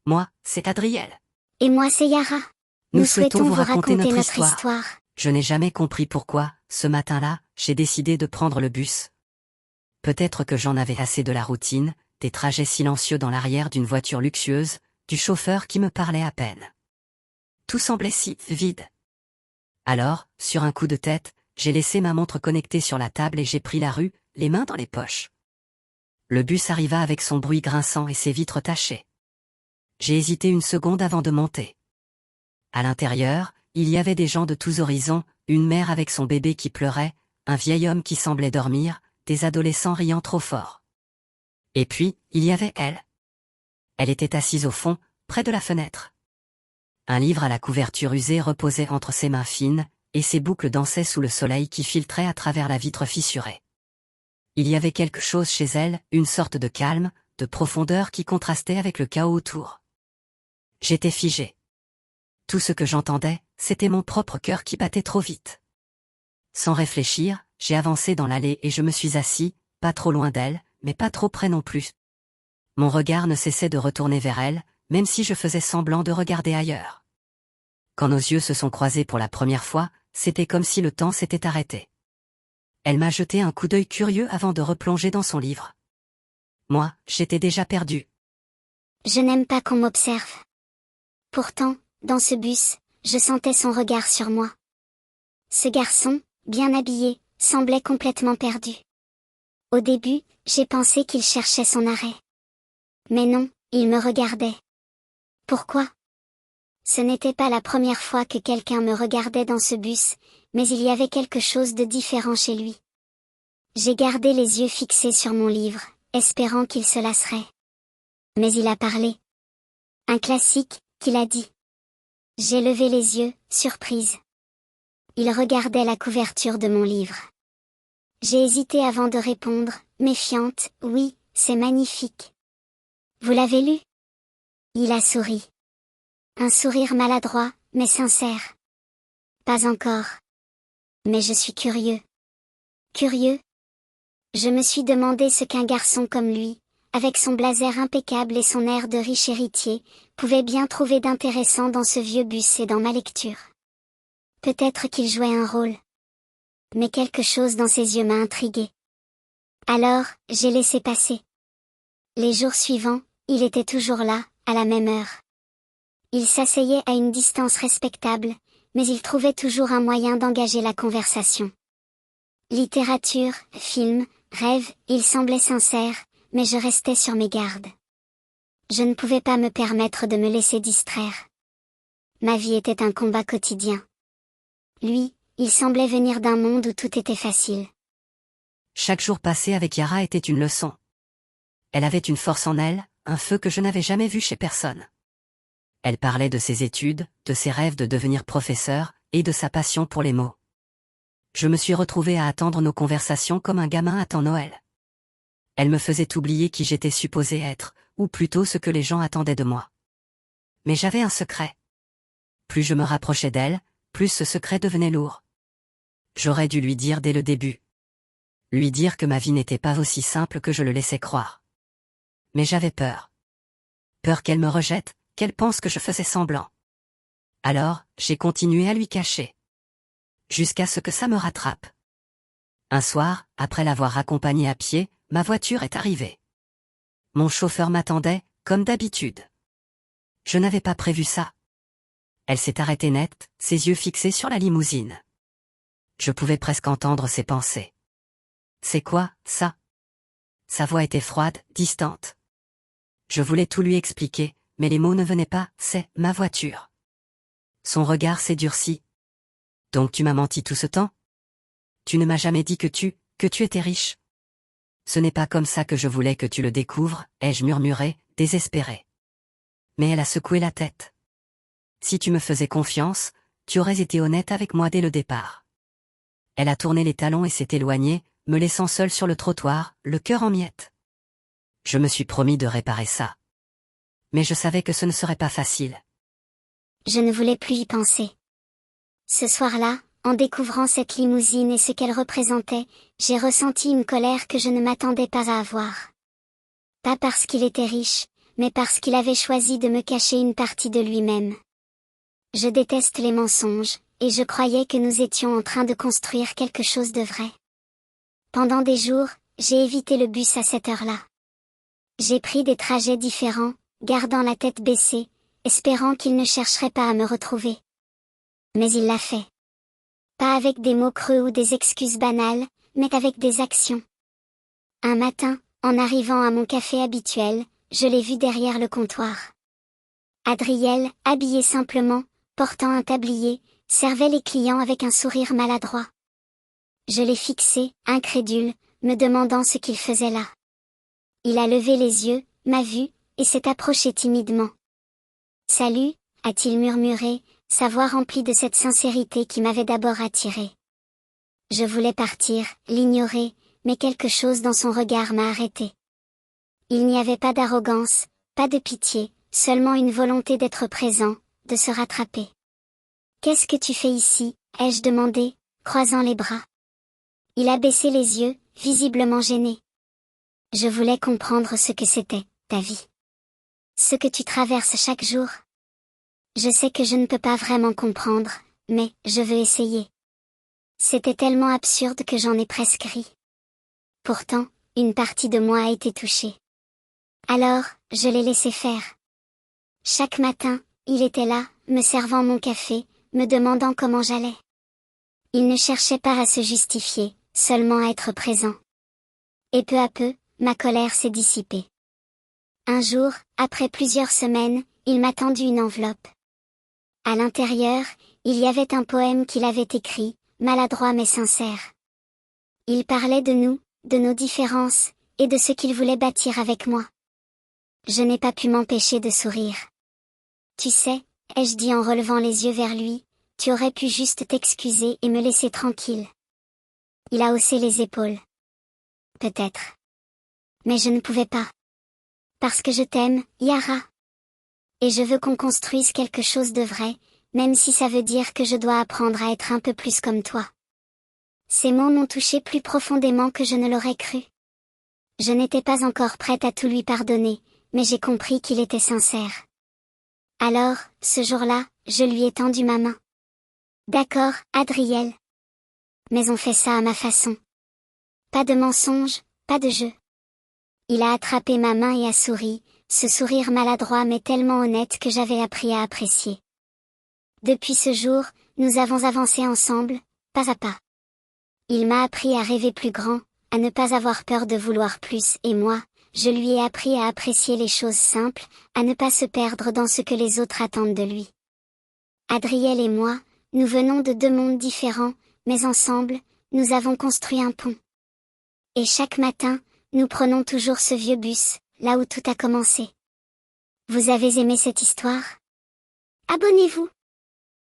Moi, c'est Adriel. Et moi c'est Yara. Nous souhaitons vous raconter notre histoire. histoire. Je n'ai jamais compris pourquoi, ce matin-là, j'ai décidé de prendre le bus. Peut-être que j'en avais assez de la routine, des trajets silencieux dans l'arrière d'une voiture luxueuse, du chauffeur qui me parlait à peine. Tout semblait si vide. Alors, sur un coup de tête, j'ai laissé ma montre connectée sur la table et j'ai pris la rue, les mains dans les poches. Le bus arriva avec son bruit grinçant et ses vitres tachées. J'ai hésité une seconde avant de monter. À l'intérieur, il y avait des gens de tous horizons, une mère avec son bébé qui pleurait, un vieil homme qui semblait dormir, des adolescents riant trop fort. Et puis, il y avait elle. Elle était assise au fond, près de la fenêtre. Un livre à la couverture usée reposait entre ses mains fines, et ses boucles dansaient sous le soleil qui filtrait à travers la vitre fissurée. Il y avait quelque chose chez elle, une sorte de calme, de profondeur qui contrastait avec le chaos autour. J'étais figé. Tout ce que j'entendais, c'était mon propre cœur qui battait trop vite. Sans réfléchir, j'ai avancé dans l'allée et je me suis assis, pas trop loin d'elle, mais pas trop près non plus. Mon regard ne cessait de retourner vers elle, même si je faisais semblant de regarder ailleurs. Quand nos yeux se sont croisés pour la première fois, c'était comme si le temps s'était arrêté. Elle m'a jeté un coup d'œil curieux avant de replonger dans son livre. Moi, j'étais déjà perdu. Je n'aime pas qu'on m'observe. Pourtant, dans ce bus, je sentais son regard sur moi. Ce garçon, bien habillé, semblait complètement perdu. Au début, j'ai pensé qu'il cherchait son arrêt. Mais non, il me regardait. Pourquoi? Ce n'était pas la première fois que quelqu'un me regardait dans ce bus, mais il y avait quelque chose de différent chez lui. J'ai gardé les yeux fixés sur mon livre, espérant qu'il se lasserait. Mais il a parlé. Un classique, qu'il a dit. J'ai levé les yeux, surprise. Il regardait la couverture de mon livre. J'ai hésité avant de répondre, méfiante, oui, c'est magnifique. Vous l'avez lu? Il a souri. Un sourire maladroit, mais sincère. Pas encore. Mais je suis curieux. Curieux? Je me suis demandé ce qu'un garçon comme lui, avec son blazer impeccable et son air de riche héritier, pouvait bien trouver d'intéressant dans ce vieux bus et dans ma lecture. Peut-être qu'il jouait un rôle. Mais quelque chose dans ses yeux m'a intrigué. Alors, j'ai laissé passer. Les jours suivants, il était toujours là, à la même heure. Il s'asseyait à une distance respectable, mais il trouvait toujours un moyen d'engager la conversation. Littérature, film, rêve, il semblait sincère, mais je restais sur mes gardes. Je ne pouvais pas me permettre de me laisser distraire. Ma vie était un combat quotidien. Lui, il semblait venir d'un monde où tout était facile. Chaque jour passé avec Yara était une leçon. Elle avait une force en elle, un feu que je n'avais jamais vu chez personne. Elle parlait de ses études, de ses rêves de devenir professeur, et de sa passion pour les mots. Je me suis retrouvé à attendre nos conversations comme un gamin attend Noël. Elle me faisait oublier qui j'étais supposé être, ou plutôt ce que les gens attendaient de moi. Mais j'avais un secret. Plus je me rapprochais d'elle, plus ce secret devenait lourd. J'aurais dû lui dire dès le début. Lui dire que ma vie n'était pas aussi simple que je le laissais croire. Mais j'avais peur. Peur qu'elle me rejette, qu'elle pense que je faisais semblant. Alors, j'ai continué à lui cacher. Jusqu'à ce que ça me rattrape. Un soir, après l'avoir accompagnée à pied, ma voiture est arrivée. Mon chauffeur m'attendait, comme d'habitude. Je n'avais pas prévu ça. Elle s'est arrêtée net, ses yeux fixés sur la limousine. Je pouvais presque entendre ses pensées. C'est quoi, ça? Sa voix était froide, distante. Je voulais tout lui expliquer, mais les mots ne venaient pas, c'est ma voiture. Son regard s'est durci. Donc tu m'as menti tout ce temps? Tu ne m'as jamais dit que tu étais riche. Ce n'est pas comme ça que je voulais que tu le découvres, ai-je murmuré, désespéré. Mais elle a secoué la tête. Si tu me faisais confiance, tu aurais été honnête avec moi dès le départ. Elle a tourné les talons et s'est éloignée, me laissant seul sur le trottoir, le cœur en miettes. Je me suis promis de réparer ça. Mais je savais que ce ne serait pas facile. Je ne voulais plus y penser. Ce soir-là, en découvrant cette limousine et ce qu'elle représentait, j'ai ressenti une colère que je ne m'attendais pas à avoir. Pas parce qu'il était riche, mais parce qu'il avait choisi de me cacher une partie de lui-même. Je déteste les mensonges, et je croyais que nous étions en train de construire quelque chose de vrai. Pendant des jours, j'ai évité le bus à cette heure-là. J'ai pris des trajets différents, gardant la tête baissée, espérant qu'il ne chercherait pas à me retrouver. Mais il l'a fait. Pas avec des mots creux ou des excuses banales, mais avec des actions. Un matin, en arrivant à mon café habituel, je l'ai vu derrière le comptoir. Adriel, habillé simplement, portant un tablier, servait les clients avec un sourire maladroit. Je l'ai fixé, incrédule, me demandant ce qu'il faisait là. Il a levé les yeux, m'a vu, et s'est approché timidement. « Salut », a-t-il murmuré, sa voix remplie de cette sincérité qui m'avait d'abord attiré. Je voulais partir, l'ignorer, mais quelque chose dans son regard m'a arrêté. Il n'y avait pas d'arrogance, pas de pitié, seulement une volonté d'être présent, de se rattraper. « Qu'est-ce que tu fais ici ?» ai-je demandé, croisant les bras. Il a baissé les yeux, visiblement gêné. Je voulais comprendre ce que c'était, ta vie. Ce que tu traverses chaque jour. Je sais que je ne peux pas vraiment comprendre, mais je veux essayer. C'était tellement absurde que j'en ai presque ri. Pourtant, une partie de moi a été touchée. Alors, je l'ai laissé faire. Chaque matin, il était là, me servant mon café, me demandant comment j'allais. Il ne cherchait pas à se justifier, seulement à être présent. Et peu à peu, ma colère s'est dissipée. Un jour, après plusieurs semaines, il m'a tendu une enveloppe. À l'intérieur, il y avait un poème qu'il avait écrit, maladroit mais sincère. Il parlait de nous, de nos différences, et de ce qu'il voulait bâtir avec moi. Je n'ai pas pu m'empêcher de sourire. Tu sais, ai-je dit en relevant les yeux vers lui, tu aurais pu juste t'excuser et me laisser tranquille. Il a haussé les épaules. Peut-être. Mais je ne pouvais pas. Parce que je t'aime, Yara. Et je veux qu'on construise quelque chose de vrai, même si ça veut dire que je dois apprendre à être un peu plus comme toi. Ces mots m'ont touché plus profondément que je ne l'aurais cru. Je n'étais pas encore prête à tout lui pardonner, mais j'ai compris qu'il était sincère. Alors, ce jour-là, je lui ai tendu ma main. D'accord, Adriel. Mais on fait ça à ma façon. Pas de mensonge, pas de jeu. Il a attrapé ma main et a souri, ce sourire maladroit mais tellement honnête que j'avais appris à apprécier. Depuis ce jour, nous avons avancé ensemble, pas à pas. Il m'a appris à rêver plus grand, à ne pas avoir peur de vouloir plus, et moi, je lui ai appris à apprécier les choses simples, à ne pas se perdre dans ce que les autres attendent de lui. Adriel et moi, nous venons de deux mondes différents, mais ensemble, nous avons construit un pont. Et chaque matin, nous prenons toujours ce vieux bus, là où tout a commencé. Vous avez aimé cette histoire? Abonnez-vous!